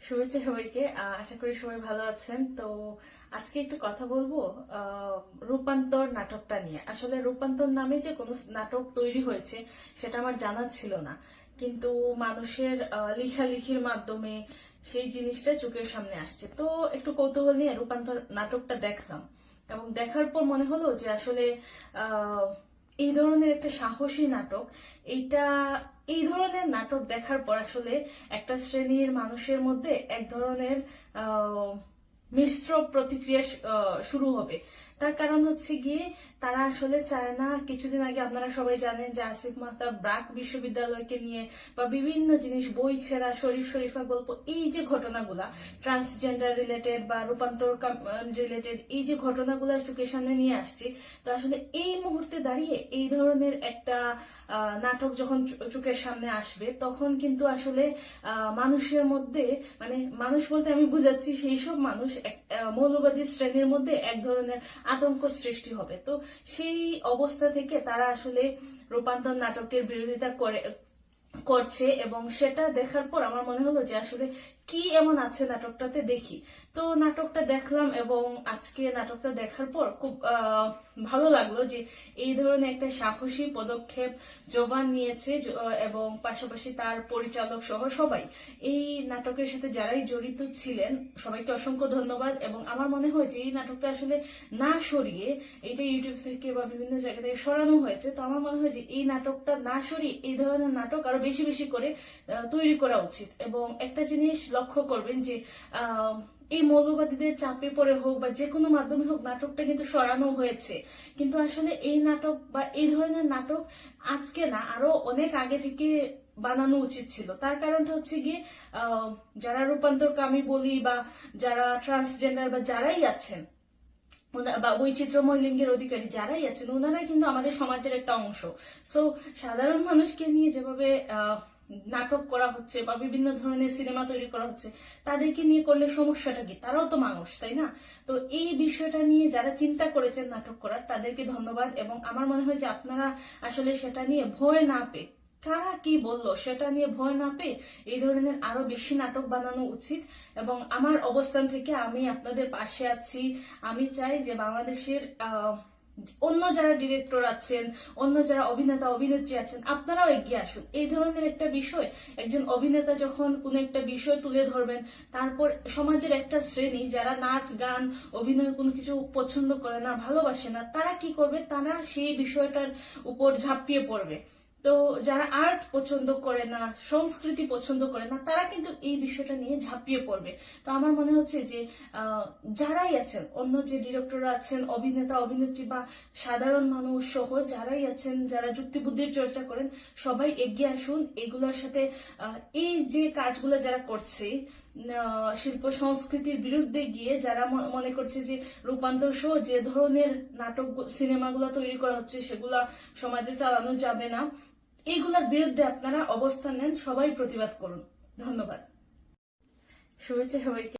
শুভেচ্ছা সবাইকে। আশা করি সবাই ভালো আছেন। তো আজকে একটু কথা বলবো রূপান্তর নাটকটা নিয়ে। আসলে রূপান্তর নামে যে কোনো নাটক তৈরি হয়েছে সেটা আমার জানা ছিল না, কিন্তু মানুষের লেখালেখির মাধ্যমে সেই জিনিসটা চোখের সামনে আসছে। তো একটু কৌতূহল নিয়ে রূপান্তর নাটকটা দেখলাম এবং দেখার পর মনে হলো যে আসলে আহ এই ধরনের একটা সাহসী নাটক, এইটা এই ধরনের নাটক দেখার পর আসলে একটা শ্রেণীর মানুষের মধ্যে এক ধরনের আহ, মিশ্র প্রতিক্রিয়া শুরু হবে। তার কারণ হচ্ছে গিয়ে তারা আসলে চায় না। কিছুদিন আগে আপনারা সবাই জানেন যে আসিফ মাহতাব ব্র্যাক বিশ্ববিদ্যালয়কে নিয়ে বা বিভিন্ন জিনিস, বই ছেঁড়া, শরীফ শরীফা গল্প, এই যে ঘটনাগুলা ট্রান্সজেন্ডার রিলেটেড বা রূপান্তর রিলেটেড, এই যে ঘটনাগুলা চোখের সামনে নিয়ে আসছে। তো আসলে এই মুহূর্তে দাঁড়িয়ে এই ধরনের একটা নাটক যখন চোখের সামনে আসবে, তখন কিন্তু আসলে মানুষের মধ্যে, মানে মানুষ বলতে আমি বুঝাচ্ছি সেই সব মানুষ, মৌলবাদী শ্রেণীর মধ্যে এক ধরনের আতঙ্ক সৃষ্টি হবে। তো সেই অবস্থা থেকে তারা আসলে রূপান্তর নাটকের বিরোধিতা করছে এবং সেটা দেখার পর আমার মনে হলো যে আসলে কি এমন আছে নাটকটাতে, দেখি। তো নাটকটা দেখলাম এবং আজকে নাটকটা দেখার পর খুব ভালো লাগলো যে এই ধরনের একটা সাহসী পদক্ষেপ জোবান নিয়েছে এবং পাশাপাশি তার পরিচালক সহ সবাই, এই নাটকের সাথে যারাই জড়িত ছিলেন সবাইকে অসংখ্য ধন্যবাদ। এবং আমার মনে হয় যে এই নাটকটা আসলে না সরিয়ে, এটা ইউটিউব থেকে বা বিভিন্ন জায়গা থেকে সরানো হয়েছে, তো আমার মনে হয় যে এই নাটকটা না সরিয়ে এই ধরনের নাটক আরো বেশি বেশি করে তৈরি করা উচিত। এবং একটা জিনিস লক্ষ্য করবেন যে এই মৌলবাদীদের চাপে পড়ে হোক বা যে কোনো মাধ্যমে হোক নাটকটা কিন্তু সরানো হয়েছে, কিন্তু আসলে এই নাটক বা এই ধরনের নাটক আজকে না, আরো অনেক আগে থেকে বানানো উচিত ছিল। তার কারণটা হচ্ছে গিয়ে যারা রূপান্তরকামী বলি বা যারা ট্রান্সজেন্ডার বা যারাই আছেন বা বৈচিত্র্যময় লিঙ্গের অধিকারী যারাই আছেন, ওনারাই কিন্তু আমাদের সমাজের একটা অংশ। সো সাধারণ মানুষকে নিয়ে যেভাবে নাটক করা হচ্ছে বা বিভিন্ন ধরনের সিনেমা তৈরি করা হচ্ছে, তাদেরকে নিয়ে করলে সমস্যাটা কি? তারাও তো মানুষ, তাই না? তো এই বিষয়টা নিয়ে যারা চিন্তা করেছেন নাটক করার, তাদেরকে ধন্যবাদ। এবং আমার মনে হয় যে আপনারা আসলে সেটা নিয়ে ভয় না পেয়ে, কারা কি বললো সেটা নিয়ে ভয় না পেয়ে এই ধরনের আরো বেশি নাটক বানানো উচিত। এবং আমার অবস্থান থেকে আমি আপনাদের পাশে আছি। আমি চাই যে বাংলাদেশের অন্য যারা ডিরেক্টর আছেন, অন্য যারা অভিনেতা অভিনেত্রী আছেন, আপনারাও এগিয়ে আসুন। এই ধরনের একটা বিষয়, একজন অভিনেতা যখন কোন একটা বিষয় তুলে ধরবেন, তারপর সমাজের একটা শ্রেণী যারা নাচ গান অভিনয় কোনো কিছু পছন্দ করে না, ভালোবাসে না, তারা কি করবে? তারা সেই বিষয়টার উপর ঝাঁপিয়ে পড়বে। তো যারা আর্ট পছন্দ করে না, সংস্কৃতি পছন্দ করে না, তারা কিন্তু এই বিষয়টা নিয়ে ঝাঁপিয়ে পড়বে। তো আমার মনে হচ্ছে যে যারাই আছেন, অন্য যে ডিরেক্টররা আছেন, অভিনেতা অভিনেত্রী বা সাধারণ মানুষ সহ যারাই আছেন, যারা যুক্তিবুদ্ধির চর্চা করেন, সবাই এগিয়ে আসুন এগুলোর সাথে। এই যে কাজগুলো যারা করছে, শিল্প সংস্কৃতির বিরুদ্ধে গিয়ে যারা মনে করছে যে রূপান্তর সহ যে ধরনের নাটক সিনেমাগুলো তৈরি করা হচ্ছে সেগুলা সমাজে চালানো যাবে না, এইগুলোর বিরুদ্ধে আপনারা অবস্থান নেন, সবাই প্রতিবাদ করুন। ধন্যবাদ। শুভেচ্ছা সবাইকে।